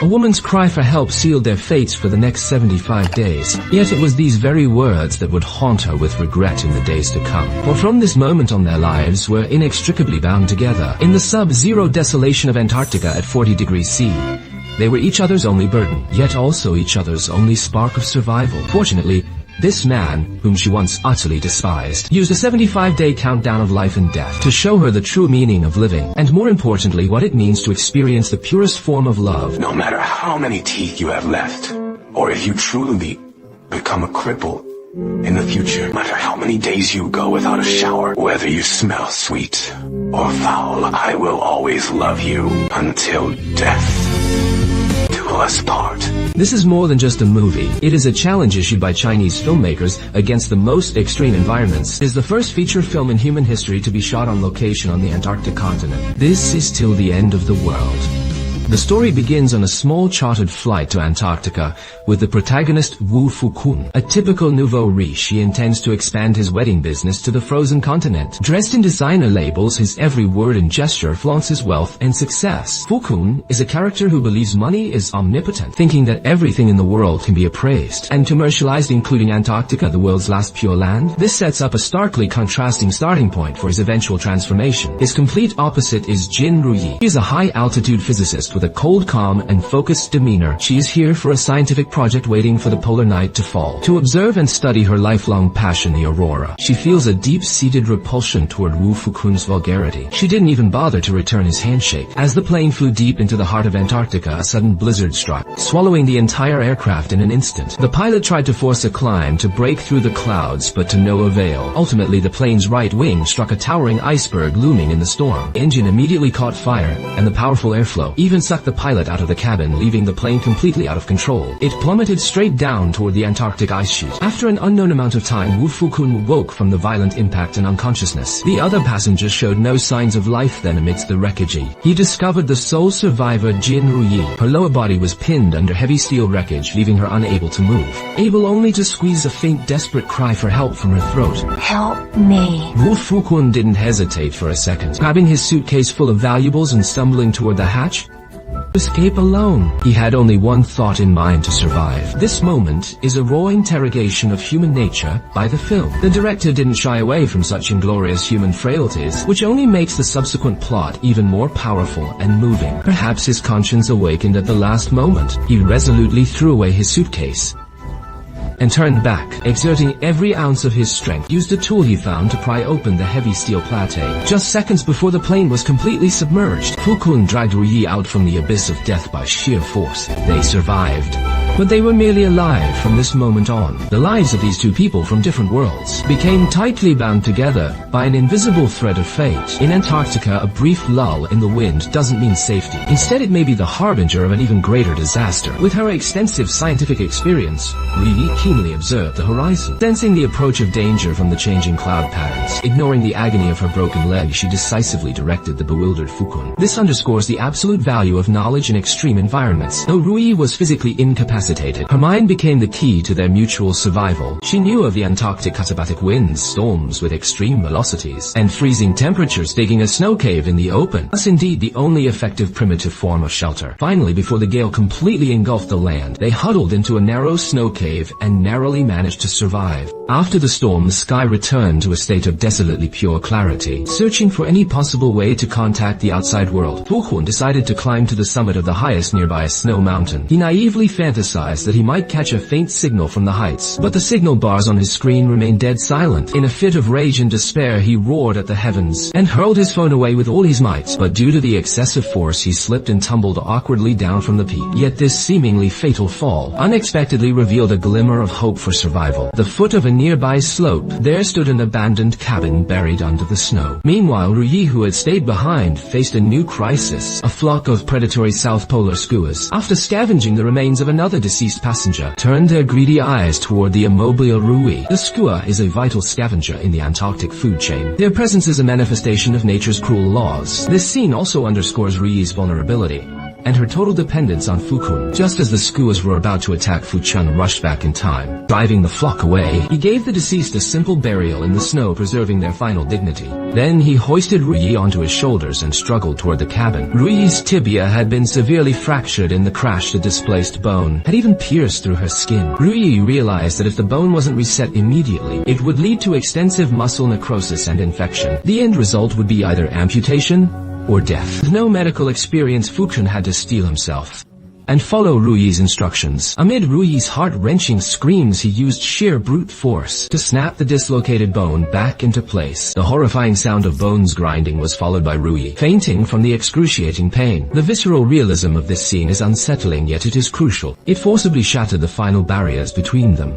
A woman's cry for help sealed their fates for the next 75 days. Yet it was these very words that would haunt her with regret in the days to come. For from this moment on their lives were inextricably bound together. In the sub-zero desolation of Antarctica at 40 degrees C, they were each other's only burden, yet also each other's only spark of survival. Fortunately, this man, whom she once utterly despised, used a 75-day countdown of life and death to show her the true meaning of living, and more importantly, what it means to experience the purest form of love. No matter how many teeth you have left, or if you truly become a cripple in the future, no matter how many days you go without a shower, whether you smell sweet or foul, I will always love you until death do us part. This is more than just a movie. It is a challenge issued by Chinese filmmakers against the most extreme environments. It is the first feature film in human history to be shot on location on the Antarctic continent. This is till the end of the world. The story begins on a small chartered flight to Antarctica with the protagonist Wu Fukun. A typical nouveau riche, he intends to expand his wedding business to the frozen continent. Dressed in designer labels, his every word and gesture flaunts his wealth and success. Fukun is a character who believes money is omnipotent, thinking that everything in the world can be appraised and commercialized, including Antarctica, the world's last pure land. This sets up a starkly contrasting starting point for his eventual transformation. His complete opposite is Jin Ruyi. He is a high-altitude physicist with a cold, calm, and focused demeanor. She is here for a scientific project waiting for the polar night to fall, to observe and study her lifelong passion, the aurora. She feels a deep-seated repulsion toward Wu Fukun's vulgarity. She didn't even bother to return his handshake. As the plane flew deep into the heart of Antarctica, a sudden blizzard struck, swallowing the entire aircraft in an instant. The pilot tried to force a climb to break through the clouds, but to no avail. Ultimately, the plane's right wing struck a towering iceberg looming in the storm. The engine immediately caught fire, and the powerful airflow even sucked the pilot out of the cabin, leaving the plane completely out of control. It plummeted straight down toward the Antarctic ice sheet. After an unknown amount of time, Wu Fukun woke from the violent impact and unconsciousness. The other passengers showed no signs of life then amidst the wreckage. He discovered the sole survivor, Jin Ruyi. Her lower body was pinned under heavy steel wreckage, leaving her unable to move, able only to squeeze a faint, desperate cry for help from her throat. Help me. Wu Fukun didn't hesitate for a second, grabbing his suitcase full of valuables and stumbling toward the hatch. Escape alone. He had only one thought in mind to survive. This moment is a raw interrogation of human nature by the film. The director didn't shy away from such inglorious human frailties, which only makes the subsequent plot even more powerful and moving. Perhaps his conscience awakened at the last moment. He resolutely threw away his suitcase and turned back, exerting every ounce of his strength, used a tool he found to pry open the heavy steel plate. Just seconds before the plane was completely submerged, Fukun dragged Ruyi out from the abyss of death by sheer force. They survived. But they were merely alive from this moment on. The lives of these two people from different worlds became tightly bound together by an invisible thread of fate. In Antarctica, a brief lull in the wind doesn't mean safety. Instead, it may be the harbinger of an even greater disaster. With her extensive scientific experience, Ruyi keenly observed the horizon. Sensing the approach of danger from the changing cloud patterns, ignoring the agony of her broken leg, she decisively directed the bewildered Fukun. This underscores the absolute value of knowledge in extreme environments. Though Ruyi was physically incapacitated, her mind became the key to their mutual survival. She knew of the Antarctic katabatic winds, storms with extreme velocities, and freezing temperatures, digging a snow cave in the open. Thus indeed the only effective primitive form of shelter. Finally, before the gale completely engulfed the land, they huddled into a narrow snow cave and narrowly managed to survive. After the storm, the sky returned to a state of desolately pure clarity. Searching for any possible way to contact the outside world, Fukun decided to climb to the summit of the highest nearby snow mountain. He naively fantasized that he might catch a faint signal from the heights, but the signal bars on his screen remained dead silent. In a fit of rage and despair, he roared at the heavens and hurled his phone away with all his might. But due to the excessive force, he slipped and tumbled awkwardly down from the peak. Yet this seemingly fatal fall unexpectedly revealed a glimmer of hope for survival. The foot of a nearby slope, there stood an abandoned cabin buried under the snow. Meanwhile, Ruyi, who had stayed behind, faced a new crisis. A flock of predatory South Polar skuas, after scavenging the remains of another deceased passenger, turned their greedy eyes toward the immobile Ruyi. The skua is a vital scavenger in the Antarctic food chain. Their presence is a manifestation of nature's cruel laws. This scene also underscores Ruyi's vulnerability. and her total dependence on Fukun. Just as the skuas were about to attack, Fuchun rushed back in time, driving the flock away. He gave the deceased a simple burial in the snow, preserving their final dignity. Then he hoisted Ruyi onto his shoulders and struggled toward the cabin. Ruyi's tibia had been severely fractured in the crash. The displaced bone had even pierced through her skin. Ruyi realized that if the bone wasn't reset immediately, it would lead to extensive muscle necrosis and infection. The end result would be either amputation or death. With no medical experience, Fuchun had to steel himself and follow Ruyi's instructions. Amid Ruyi's heart-wrenching screams, he used sheer brute force to snap the dislocated bone back into place. The horrifying sound of bones grinding was followed by Ruyi fainting from the excruciating pain. The visceral realism of this scene is unsettling, yet it is crucial. It forcibly shattered the final barriers between them,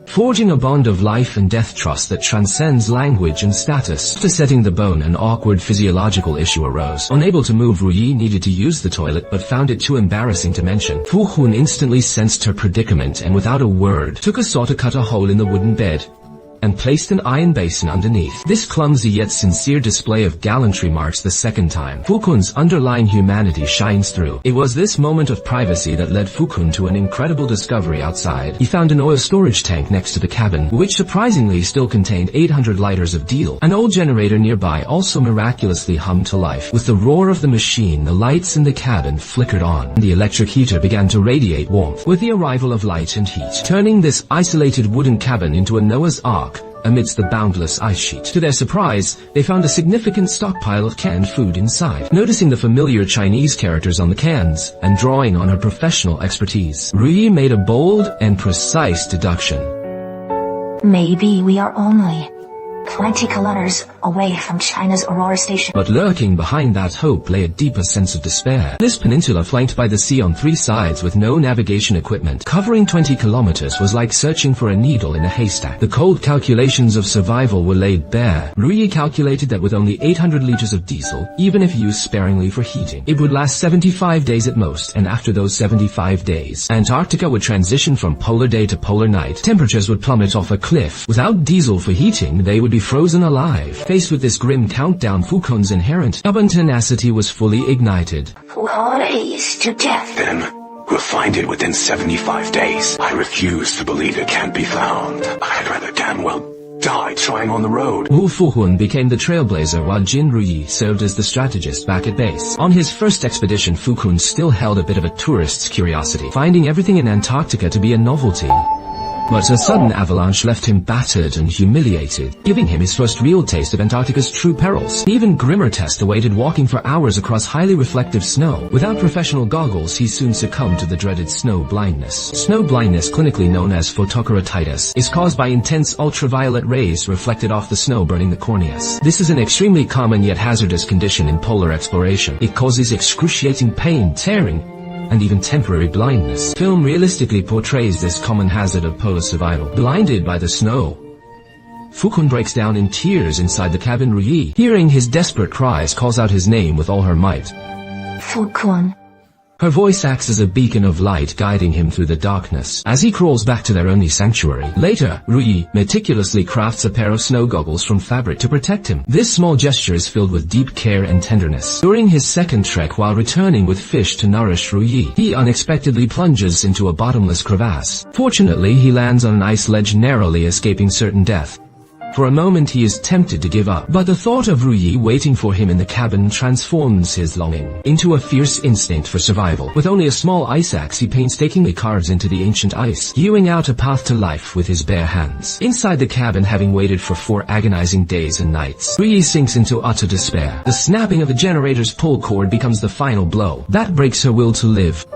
forging a bond of life and death trust that transcends language and status. After setting the bone, an awkward physiological issue arose. Unable to move, Ruyi needed to use the toilet but found it too embarrassing to mention. Fu Hun instantly sensed her predicament and without a word took a saw to cut a hole in the wooden bed and placed an iron basin underneath. This clumsy yet sincere display of gallantry marks the second time Fukun's underlying humanity shines through. It was this moment of privacy that led Fukun to an incredible discovery outside. He found an oil storage tank next to the cabin, which surprisingly still contained 800 liters of diesel. An old generator nearby also miraculously hummed to life. With the roar of the machine, the lights in the cabin flickered on. The electric heater began to radiate warmth with the arrival of light and heat, turning this isolated wooden cabin into a Noah's Ark amidst the boundless ice sheet. To their surprise, they found a significant stockpile of canned food inside. Noticing the familiar Chinese characters on the cans and drawing on her professional expertise, Ruyi made a bold and precise deduction. Maybe we are only 20 kilometers away from China's Aurora station. But lurking behind that hope lay a deeper sense of despair. This peninsula, flanked by the sea on three sides with no navigation equipment, covering 20 kilometers, was like searching for a needle in a haystack. The cold calculations of survival were laid bare. Ruyi calculated that with only 800 liters of diesel, even if used sparingly for heating, it would last 75 days at most, and after those 75 days, Antarctica would transition from polar day to polar night. Temperatures would plummet off a cliff. Without diesel for heating, they would be frozen alive. Faced with this grim countdown, Fukun's inherent stubborn tenacity was fully ignited. Fukun is to death. Then we'll find it within 75 days. I refuse to believe it can't be found. I'd rather damn well die trying on the road. Wu Fuhun became the trailblazer while Jin Ruyi served as the strategist back at base. On his first expedition, Fukun still held a bit of a tourist's curiosity, finding everything in Antarctica to be a novelty. But a sudden avalanche left him battered and humiliated, giving him his first real taste of Antarctica's true perils. An even grimmer test awaited walking for hours across highly reflective snow. Without professional goggles, he soon succumbed to the dreaded snow blindness. Snow blindness, clinically known as photokeratitis, is caused by intense ultraviolet rays reflected off the snow, burning the corneas. This is an extremely common yet hazardous condition in polar exploration. It causes excruciating pain, tearing, and even temporary blindness. Film realistically portrays this common hazard of polar survival. Blinded by the snow, Fukun breaks down in tears inside the cabin. Ruyi, hearing his desperate cries, calls out his name with all her might. Fukun. Her voice acts as a beacon of light, guiding him through the darkness as he crawls back to their only sanctuary. Later, Ruyi meticulously crafts a pair of snow goggles from fabric to protect him. This small gesture is filled with deep care and tenderness. During his second trek, while returning with fish to nourish Ruyi, he unexpectedly plunges into a bottomless crevasse. Fortunately, he lands on an ice ledge, narrowly escaping certain death. For a moment he is tempted to give up, but the thought of Ruyi waiting for him in the cabin transforms his longing into a fierce instinct for survival. With only a small ice axe, he painstakingly carves into the ancient ice, hewing out a path to life with his bare hands. Inside the cabin, having waited for 4 agonizing days and nights, Ruyi sinks into utter despair. The snapping of the generator's pull cord becomes the final blow. That breaks her will to live.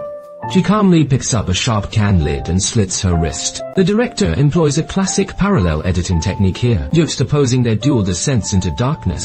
She calmly picks up a sharp can lid and slits her wrist. The director employs a classic parallel editing technique here, juxtaposing their dual descents into darkness.